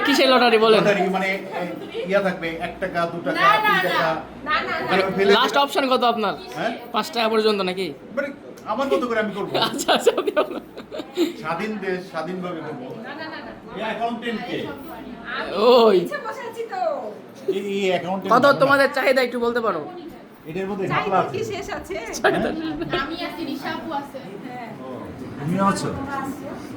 কিসের লটারি বলেন? লটারি মানে ইয়া থাকবে 1 টাকা 2 টাকা 3 টাকা। লাস্ট অপশন কত আপনার? হ্যাঁ 5 টাকা পর্যন্ত নাকি? মানে আমার মতো করে আমি করব। আচ্ছা আচ্ছা দিও না। স্বাধীন দেশ স্বাধীনভাবে করব। এই অ্যাকাউন্টেন্ট কে? ওই ইচ্ছে বসাচ্ছি তো। এই অ্যাকাউন্টেন্ট কত তোমাদের চাহিদা একটু বলতে পারো? এটার মধ্যে চাই ঘাপলা আছে। কি শেষ আছে? আমি আছি রিশাপু আছে তুমি আছো?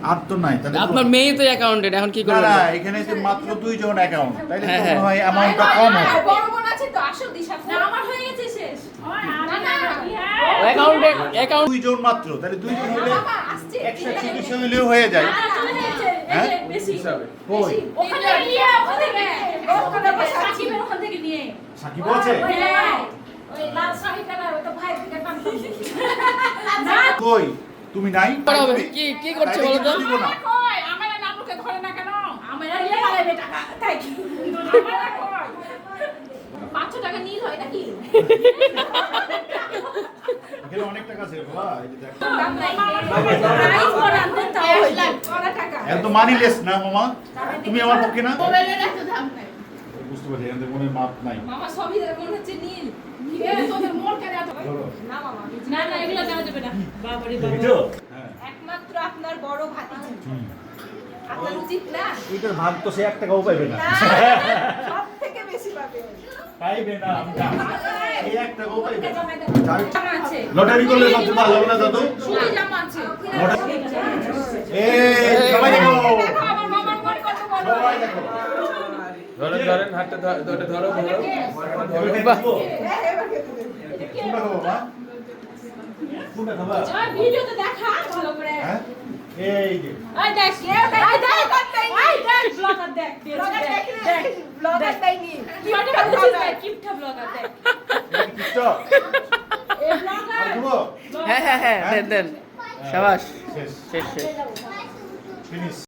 আর তো নাই তাহলে আপনার মেয়ে তো অ্যাকাউন্টেন্ট, এখন কি না করবেন? না এখানে যে মাত্র 2 জন অ্যাকাউন্ট তাইলে হ্যাঁ, তো হ্যাঁ। মনে হয় অ্যামাউন্টটা কম হবে। বড় বোন আছে তো, আসো দিশা। না আমার হয়ে গেছে শেষ। না না অ্যাকাউন্ট 2 জন মাত্র তাহলে 2 জন হলে বাবা আসছে। 100 200 হলেও হয়ে যায়। চলে গেছে। হ্যাঁ? বেশি। কই ওখান থেকে নিয়ে ওখান থেকে। ওখানে বসাচ্ছি ওখান থেকে নিয়ে। সাকিব আছে? হ্যাঁ। ওই লাল শাড়িটা না ওটা ভাইয়ের দিকে টান করছি। না কই তুমি নাই? করা হবে। কি করছে তাইলে বলো তো? কিন্তু দিব না। কই আমার নামকে ধরে না কেন? আমার নিয়ে পালাবে টাকা। তাই কি? আমার কই? 500 টাকা নীল হয় নাকি? এখানে অনেক টাকা আছে বাবা এই যে দেখো। দাম নাই। প্রাইস করান দেন তাও হইলো। করা টাকা। এত মানিলেস না মামা তুমি আমার পক্ষে না মোবাইলের এত দাম নাই বুঝতে পারছি এখানে মনে মাপ নাই মামা সবই মনে হচ্ছে নীল। এ তোদের মোর কেন এত ধরো না মামা। না না এগুলো দেওয়া যাবে না। বাবারে বাবা। বুঝছো হ্যাঁ একমাত্র আপনার বড় ভাতিজি। আপনার উচিত না? এটার ভাগ তো সে 1 টাকাও পাইবে না সব থেকে বেশি পাবে। পাইবে না আমি জানি। এই 1 টাকাও পাইবে না জামা আছে। লটারি করলে সবচেয়ে ভালো হবে না দাদু সুতি জামা আছে। এই সবাই দেখো দেখো আমার মামার মন কত বড়। সবাই দেখো ধরেন হাতটা ধরো ধরো বাহ। কোনটা খাবো মা কোনটা খাবা ওই ভিডিওতে দেখা ভালো করে। হ্যাঁ এই যে এই দেখ এই দেখ এই দেখ ব্লগার দেখ ব্লগার দেখ ব্লগার দেয়নি কিপটা ব্লগার দেখ টিকটক এই ব্লগার আর দেবো হ্যাঁ হ্যাঁ হ্যাঁ দেন দেন। শাবাশ। শেষ শেষ শেষ। ফিনিশ